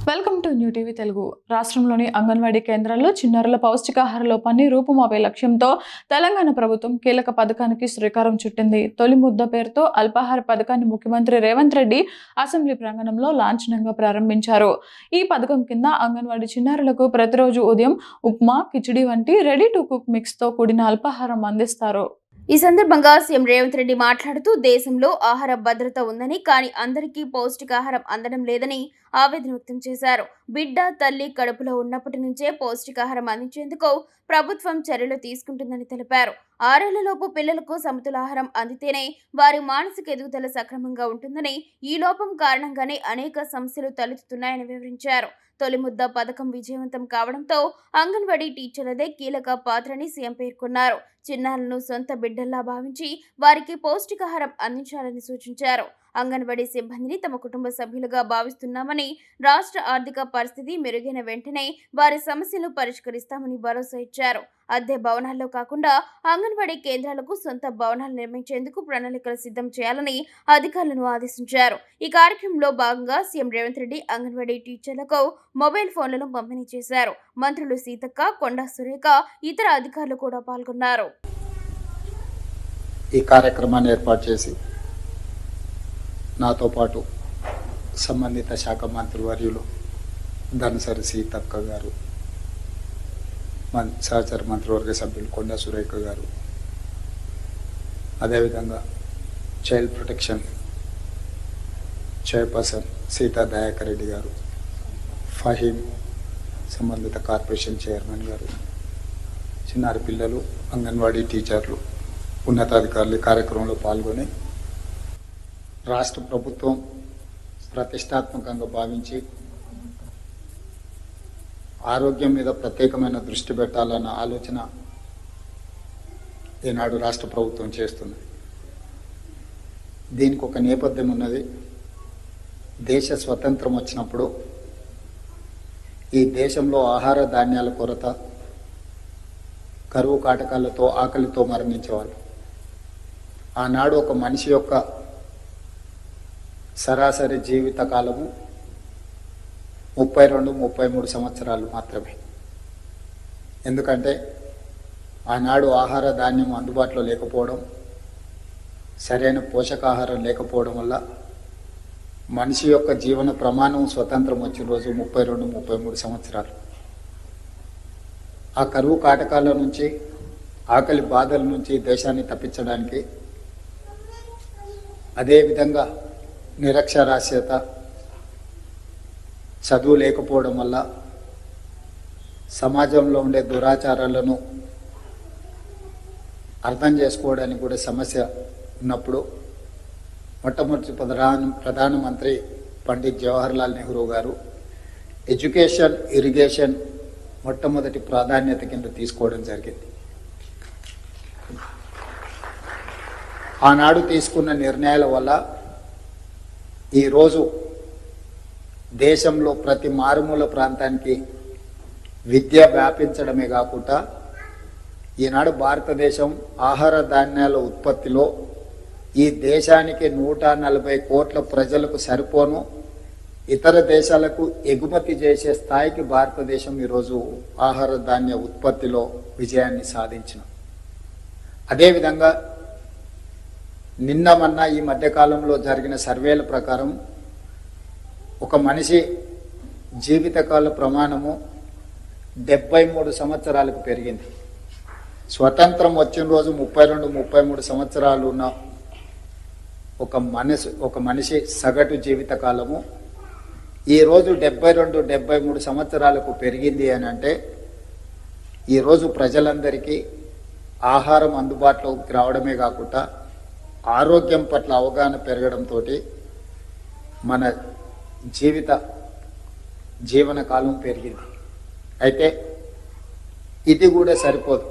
Welcome to new TV Telugu. రాష్ట్రంలోని అంగన్వాడీ కేంద్రాల్లో చిన్నారుల పౌష్టికాహార లోపాన్ని రూపుమాపే లక్ష్యంతో తెలంగాణ ప్రభుత్వం కీలక పథకానికి శ్రీకారం చుట్టింది. తొలి ముద్ద పేరుతో అల్పాహార పథకాన్ని ముఖ్యమంత్రి రేవంత్ రెడ్డి అసెంబ్లీ ప్రాంగణంలో లాంఛనంగా ప్రారంభించారు. ఈ పథకం కింద అంగన్వాడీ చిన్నారులకు ప్రతిరోజు ఉదయం ఉప్మా, కిచిడి వంటి రెడీ టు కుక్ మిక్స్ తో కూడిన అల్పాహారం అందిస్తారు. ఈ సందర్భంగా సీఎం రేవంత్ రెడ్డి మాట్లాడుతూ దేశంలో ఆహార భద్రత ఉందని, కానీ అందరికీ పౌష్టికాహారం అందడం లేదని ఆవేదన వ్యక్తం చేశారు. బిడ్డ తల్లి కడుపులో ఉన్నప్పటి నుంచే పౌష్టికాహారం అందించేందుకు ప్రభుత్వం చర్యలు తీసుకుంటుందని తెలిపారు. 6 ఏళ్లలోపు పిల్లలకు సమతులాహారం అందితేనే వారి మానసిక ఎదుగుదల సక్రమంగా ఉంటుందని, ఈ లోపం కారణంగానే అనేక సమస్యలు తలెత్తుతున్నాయని వివరించారు. తొలి ముద్ద పథకం విజయవంతం కావడంతో అంగన్వాడీ టీచర్లదే కీలక పాత్రని సీఎం పేర్కొన్నారు. చిన్నారులను సొంత బిడ్డల్లా భావించి వారికి పౌష్టికాహారం అందించాలని సూచించారు. అంగన్వాడీ సిబ్బందిని తమ కుటుంబ సభ్యులుగా భావిస్తున్నామని, రాష్ట్ర ఆర్థిక పరిస్థితి మెరుగైన వెంటనే వారి సమస్యలు పరిష్కరిస్తామని భరోసా ఇచ్చారు. అద్దె భవనాల్లో కాకుండా అంగన్వాడీ కేంద్రాలకు సొంత భవనాలు నిర్మించేందుకు ప్రణాళికలు సిద్ధం చేయాలని అధికారులను ఆదేశించారు. ఈ కార్యక్రమంలో భాగంగా సీఎం రేవంత్ రెడ్డి అంగన్వాడీ టీచర్లకు మొబైల్ ఫోన్లను పంపిణీ చేశారు. మంత్రులు సీతక్క, కొండా సురేఖ, ఇతర అధికారులు కూడా పాల్గొన్నారు. ఈ కార్యక్రమాన్ని ఏర్పాటు చేసి నాతో పాటు సంబంధిత శాఖ మంత్రివర్యులు ధనసరి సీతక్క గారు, సహచర మంత్రివర్గ సభ్యులు కొండా సురేఖ గారు, అదేవిధంగా child protection chairperson Sita Dayakar Reddy గారు, ఫహీం సంబంధిత కార్పొరేషన్ చైర్మన్ గారు, చిన్నారి పిల్లలు, అంగన్వాడీ టీచర్లు, ఉన్నతాధికారులు కార్యక్రమంలో పాల్గొని రాష్ట్ర ప్రభుత్వం ప్రతిష్టాత్మకంగా భావించి ఆరోగ్యం మీద ప్రత్యేకమైన దృష్టి పెట్టాలన్న ఆలోచన ఈనాడు రాష్ట్ర ప్రభుత్వం చేస్తుంది. దీనికి ఒక నేపథ్యం ఉన్నది. దేశ స్వతంత్రం వచ్చినప్పుడు ఈ దేశంలో ఆహార ధాన్యాల కొరత, కరువు కాటకాలతో ఆకలితో మరణించేవాళ్ళు. ఆనాడు ఒక మనిషి యొక్క సరాసరి జీవిత కాలము 32-33 సంవత్సరాలు మాత్రమే. ఎందుకంటే ఆనాడు ఆహార ధాన్యం అందుబాటులో లేకపోవడం, సరైన పోషకాహారం లేకపోవడం వల్ల మనిషి యొక్క జీవన ప్రమాణం స్వతంత్రం వచ్చిన రోజు 32-33 సంవత్సరాలు. ఆ కరువు కాటకాల నుంచి, ఆకలి బాధల నుంచి దేశాన్ని తప్పించడానికి, అదేవిధంగా నిరక్షరాస్యత, చదువు లేకపోవడం వల్ల సమాజంలో ఉండే దురాచారాలను అర్థం చేసుకోవడానికి కూడా సమస్య ఉన్నప్పుడు మొట్టమొదటి ప్రధానమంత్రి పండిత్ జవహర్లాల్ నెహ్రూ గారు ఎడ్యుకేషన్, ఇరిగేషన్ మొట్టమొదటి ప్రాధాన్యత కింద తీసుకోవడం జరిగింది. ఆనాడు తీసుకున్న నిర్ణయాల వల్ల ఈరోజు దేశంలో ప్రతి మారుమూల ప్రాంతానికి విద్య వ్యాపించడమే కాకుండా ఈనాడు భారతదేశం ఆహార ధాన్యాల ఉత్పత్తిలో ఈ దేశానికి 140 కోట్ల ప్రజలకు సరిపోను ఇతర దేశాలకు ఎగుమతి చేసే స్థాయికి భారతదేశం ఈరోజు ఆహార ధాన్య ఉత్పత్తిలో విజయాన్ని సాధించిన. అదేవిధంగా మొన్న ఈ మధ్యకాలంలో జరిగిన సర్వేల ప్రకారం ఒక మనిషి జీవితకాల ప్రమాణము 73 సంవత్సరాలకు పెరిగింది. స్వతంత్రం వచ్చిన రోజు 32-33 సంవత్సరాలు ఉన్న ఒక మనిషి సగటు జీవితకాలము ఈరోజు 72-73 సంవత్సరాలకు పెరిగింది అని అంటే ఈరోజు ప్రజలందరికీ ఆహారం అందుబాటులోకి రావడమే కాకుండా ఆరోగ్యం పట్ల అవగాహన పెరగడంతో మన జీవనకాలం పెరిగింది. అయితే ఇది కూడా సరిపోదు.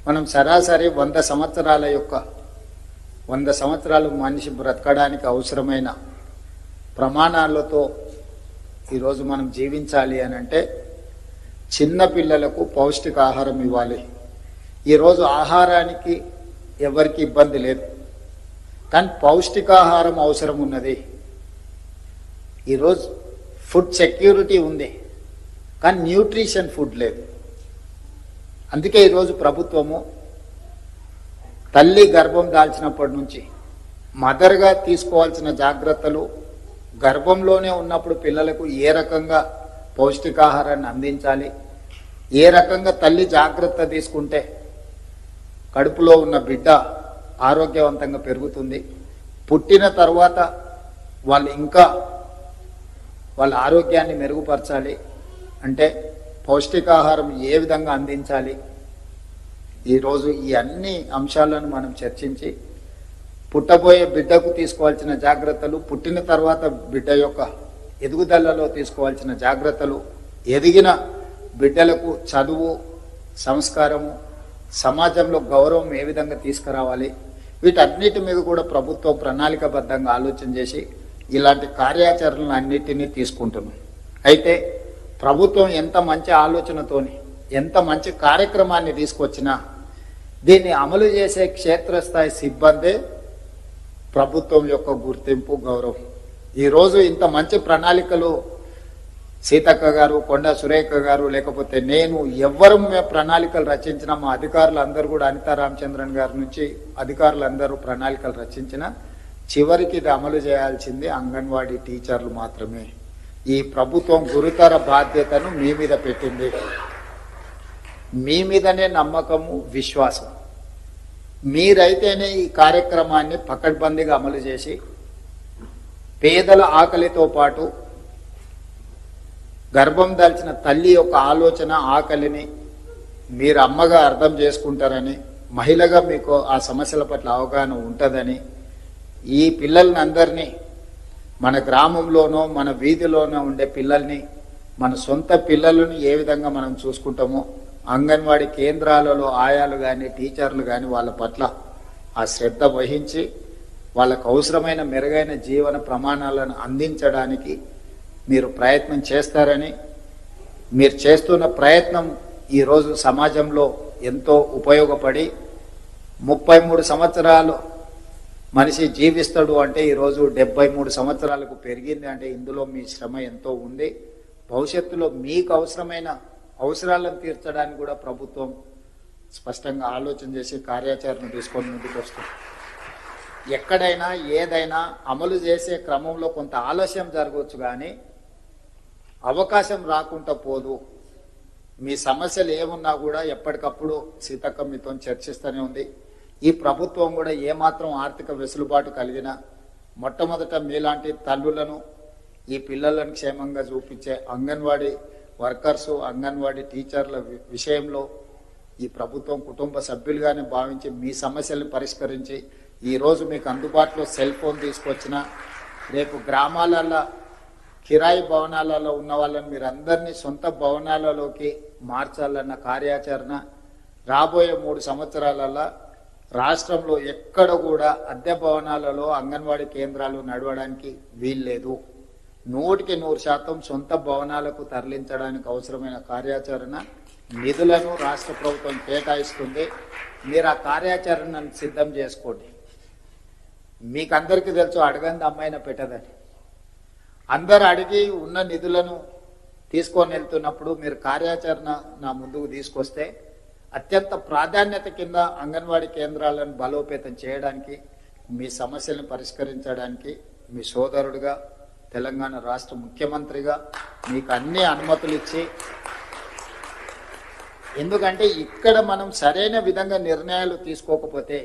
మనం సరాసరి 100 సంవత్సరాలు మనిషి బ్రతకడానికి అవసరమైన ప్రమాణాలతో ఈరోజు మనం జీవించాలి అని అంటే చిన్న పిల్లలకు పౌష్టికాహారం ఇవ్వాలి. ఈరోజు ఆహారానికి ఎవరికి ఇబ్బంది లేదు, కానీ పౌష్టికాహారం అవసరం ఉన్నది. ఈరోజు ఫుడ్ సెక్యూరిటీ ఉంది, కానీ న్యూట్రిషన్ ఫుడ్ లేదు. అందుకే ఈరోజు ప్రభుత్వము తల్లి గర్భం దాల్చినప్పటి నుంచి మదర్గా తీసుకోవాల్సిన జాగ్రత్తలు, గర్భంలోనే ఉన్నప్పుడు పిల్లలకు ఏ రకంగా పౌష్టికాహారాన్ని అందించాలి, ఏ రకంగా తల్లి జాగ్రత్త తీసుకుంటే కడుపులో ఉన్న బిడ్డ ఆరోగ్యవంతంగా పెరుగుతుంది, పుట్టిన తర్వాత వాళ్ళు ఇంకా వాళ్ళ ఆరోగ్యాన్ని మెరుగుపరచాలి అంటే పౌష్టికాహారం ఏ విధంగా అందించాలి, ఈరోజు ఈ అన్ని అంశాలను మనం చర్చించి పుట్టబోయే బిడ్డకు తీసుకోవాల్సిన జాగ్రత్తలు, పుట్టిన తర్వాత బిడ్డ యొక్క ఎదుగుదలలో తీసుకోవాల్సిన జాగ్రత్తలు, ఎదిగిన బిడ్డలకు చదువు, సంస్కారము, సమాజంలో గౌరవం ఏ విధంగా తీసుకురావాలి, వీటన్నిటి మీద కూడా ప్రభుత్వం ప్రణాళికబద్ధంగా ఆలోచన చేసి ఇలాంటి కార్యాచరణలు అన్నిటినీ తీసుకుంటున్నాం. అయితే ప్రభుత్వం ఎంత మంచి ఆలోచనతోని ఎంత మంచి కార్యక్రమాన్ని తీసుకొచ్చినా దీన్ని అమలు చేసే క్షేత్రస్థాయి సిబ్బందే ప్రభుత్వం యొక్క గుర్తింపు, గౌరవం. ఈరోజు ఇంత మంచి ప్రణాళికలు సీతక్క గారు, కొండా సురేఖ గారు, లేకపోతే నేను ఎవ్వరు ప్రణాళికలు రచించిన మా అధికారులు అందరూ కూడా అనితా రామచంద్రన్ గారి నుంచి అధికారులందరూ ప్రణాళికలు రచించిన చివరికి ఇది అమలు చేయాల్సింది అంగన్వాడీ టీచర్లు మాత్రమే. ఈ ప్రభుత్వం గురుతర బాధ్యతను మీ మీద పెట్టింది. మీ మీదనే నమ్మకము, విశ్వాసం. మీరైతేనే ఈ కార్యక్రమాన్ని పకడ్బందీగా అమలు చేసి పేదల ఆకలితో పాటు గర్భం దాల్చిన తల్లి యొక్క ఆలోచన, ఆకలిని మీరు అమ్మగా అర్థం చేసుకుంటారని, మహిళగా మీకు ఆ సమస్యల పట్ల అవగాహన ఉంటుందని, ఈ పిల్లల్ని అందరినీ మన గ్రామంలోనో మన వీధిలోనో ఉండే పిల్లల్ని మన సొంత పిల్లలను ఏ విధంగా మనం చూసుకుంటామో అంగన్వాడీ కేంద్రాలలో ఆయాలు కానీ టీచర్లు కానీ వాళ్ళ పట్ల ఆ శ్రద్ధ వహించి వాళ్ళకు అవసరమైన మెరుగైన జీవన ప్రమాణాలను అందించడానికి మీరు ప్రయత్నం చేస్తారని, మీరు చేస్తున్న ప్రయత్నం ఈరోజు సమాజంలో ఎంతో ఉపయోగపడి 33 సంవత్సరాలు మనిషి జీవిస్తాడు అంటే ఈరోజు 73 సంవత్సరాలకు పెరిగింది అంటే ఇందులో మీ శ్రమ ఎంతో ఉంది. భవిష్యత్తులో మీకు అవసరమైన అవసరాలను తీర్చడానికి కూడా ప్రభుత్వం స్పష్టంగా ఆలోచన చేసి కార్యాచరణ తీసుకొని ముందుకు వస్తుంది. ఎక్కడైనా ఏదైనా అమలు చేసే క్రమంలో కొంత ఆలస్యం జరగవచ్చు, కానీ అవకాశం రాకుండా పోదు. మీ సమస్యలు ఏమున్నా కూడా ఎప్పటికప్పుడు సీతక్క మీతో చర్చిస్తూనే ఉంది. ఈ ప్రభుత్వం కూడా ఏమాత్రం ఆర్థిక వెసులుబాటు కలిగినా మొట్టమొదట మీలాంటి తల్లులను, ఈ పిల్లలను క్షేమంగా చూపించే అంగన్వాడీ వర్కర్సు, అంగన్వాడీ టీచర్ల విషయంలో ఈ ప్రభుత్వం కుటుంబ సభ్యులుగానే భావించి మీ సమస్యలను పరిష్కరించి ఈరోజు మీకు అందుబాటులో సెల్ ఫోన్ తీసుకొచ్చిన, రేపు గ్రామాలలో కిరాయి భవనాలలో ఉన్న వాళ్ళని మీరు అందరినీ సొంత భవనాలలోకి మార్చాలన్న కార్యాచరణ రాబోయే 3 సంవత్సరాలలో రాష్ట్రంలో ఎక్కడ కూడా అద్దె భవనాలలో అంగన్వాడీ కేంద్రాలు నడవడానికి వీల్లేదు. 100% సొంత భవనాలకు తరలించడానికి అవసరమైన కార్యాచరణ నిధులను రాష్ట్ర ప్రభుత్వం కేటాయిస్తుంది. మీరు ఆ కార్యాచరణను సిద్ధం చేసుకోండి. మీకు అందరికీ తెలుసు అడగంది అమ్మాయిన పెట్టదని. అందరు అడిగి ఉన్న నిధులను తీసుకొని వెళ్తున్నప్పుడు మీరు కార్యాచరణ నా ముందుకు తీసుకొస్తే అత్యంత ప్రాధాన్యత కింద అంగన్వాడీ కేంద్రాలను బలోపేతం చేయడానికి, మీ సమస్యలను పరిష్కరించడానికి మీ సోదరుడిగా, తెలంగాణ రాష్ట్ర ముఖ్యమంత్రిగా మీకు అన్ని అనుమతులు ఇచ్చి, ఎందుకంటే ఇక్కడ మనం సరైన విధంగా నిర్ణయాలు తీసుకోకపోతే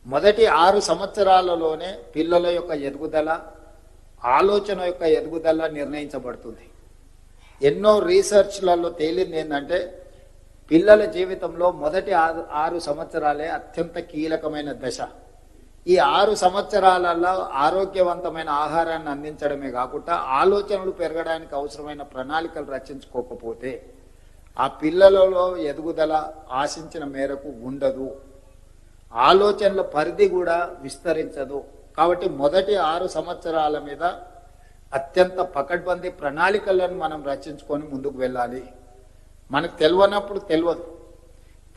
మొదటి 6 సంవత్సరాలలోనే పిల్లల యొక్క ఎదుగుదల, ఆలోచన యొక్క ఎదుగుదల నిర్ణయించబడుతుంది. ఎన్నో రీసెర్చ్లలో తేలింది ఏంటంటే పిల్లల జీవితంలో మొదటి 6 సంవత్సరాలే అత్యంత కీలకమైన దశ. ఈ 6 సంవత్సరాలలో ఆరోగ్యవంతమైన ఆహారాన్ని అందించడమే కాకుండా ఆలోచనలు పెరగడానికి అవసరమైన ప్రణాళికలు రచించుకోకపోతే ఆ పిల్లలలో ఎదుగుదల ఆశించిన మేరకు ఉండదు, ఆలోచనల పరిధి కూడా విస్తరించదు. కాబట్టి మొదటి 6 సంవత్సరాల మీద అత్యంత పకడ్బందీ ప్రణాళికలను మనం రచించుకొని ముందుకు వెళ్ళాలి. మనకు తెలియనప్పుడు తెలియదు,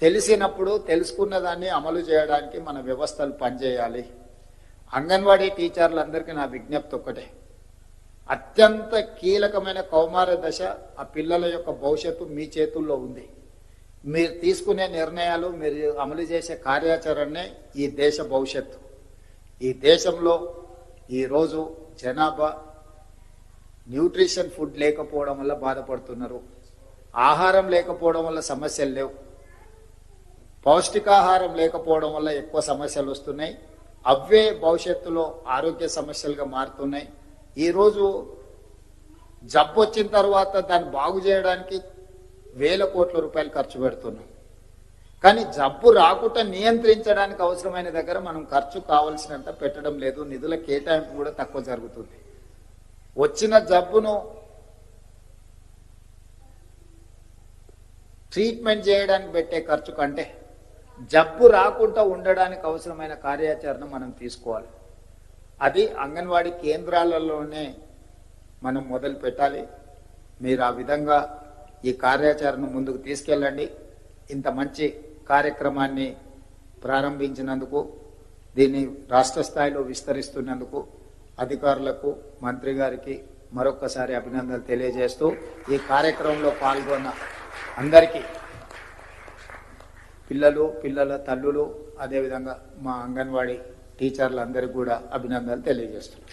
తెలిసినప్పుడు తెలుసుకున్న దాన్ని అమలు చేయడానికి మన వ్యవస్థలు పనిచేయాలి. అంగన్వాడీ టీచర్లందరికీ నా విజ్ఞప్తి ఒక్కటే, అత్యంత కీలకమైన కౌమార దశ. ఆ పిల్లల యొక్క భవిష్యత్తు మీ చేతుల్లో ఉంది. మీరు తీసుకునే నిర్ణయాలు, మీరు అమలు చేసే కార్యాచరణే ఈ దేశ భవిష్యత్తు. ఈ దేశంలో ఈరోజు జనాభా న్యూట్రిషన్ ఫుడ్ లేకపోవడం వల్ల బాధపడుతున్నారు. ఆహారం లేకపోవడం వల్ల సమస్యలు లేవు. పౌష్టికాహారం లేకపోవడం వల్ల ఎక్కువ సమస్యలు వస్తున్నాయి. అవే భవిష్యత్తులో ఆరోగ్య సమస్యలుగా మారుతున్నాయి. ఈరోజు జబ్బు వచ్చిన తర్వాత దాన్ని బాగు చేయడానికి వేల కోట్ల రూపాయలు ఖర్చు పెడుతున్నాం. కానీ జబ్బు రాకుండా నియంత్రించడానికి అవసరమైన దగ్గర మనం ఖర్చు కావాల్సినంత పెట్టడం లేదు. నిధుల కేటాయింపు కూడా తక్కువ జరుగుతుంది. వచ్చిన జబ్బును ట్రీట్మెంట్ చేయడానికి పెట్టే ఖర్చు కంటే జబ్బు రాకుండా ఉండడానికి అవసరమైన కార్యాచరణ మనం తీసుకోవాలి. అది అంగన్వాడీ కేంద్రాలలోనే మనం మొదలు పెట్టాలి. మీరు ఆ విధంగా ఈ కార్యాచరణ ముందుకు తీసుకెళ్ళండి. ఇంత మంచి కార్యక్రమాన్ని ప్రారంభించినందుకు, దీన్ని రాష్ట్ర స్థాయిలో విస్తరిస్తున్నందుకు అధికారులకు, మంత్రి గారికి మరొక్కసారి అభినందనలు తెలియజేస్తూ, ఈ కార్యక్రమంలో పాల్గొన్న అందరికీ, పిల్లల తల్లులు, అదేవిధంగా మా అంగన్వాడీ టీచర్లందరికీ కూడా అభినందనలు తెలియజేస్తున్నాను.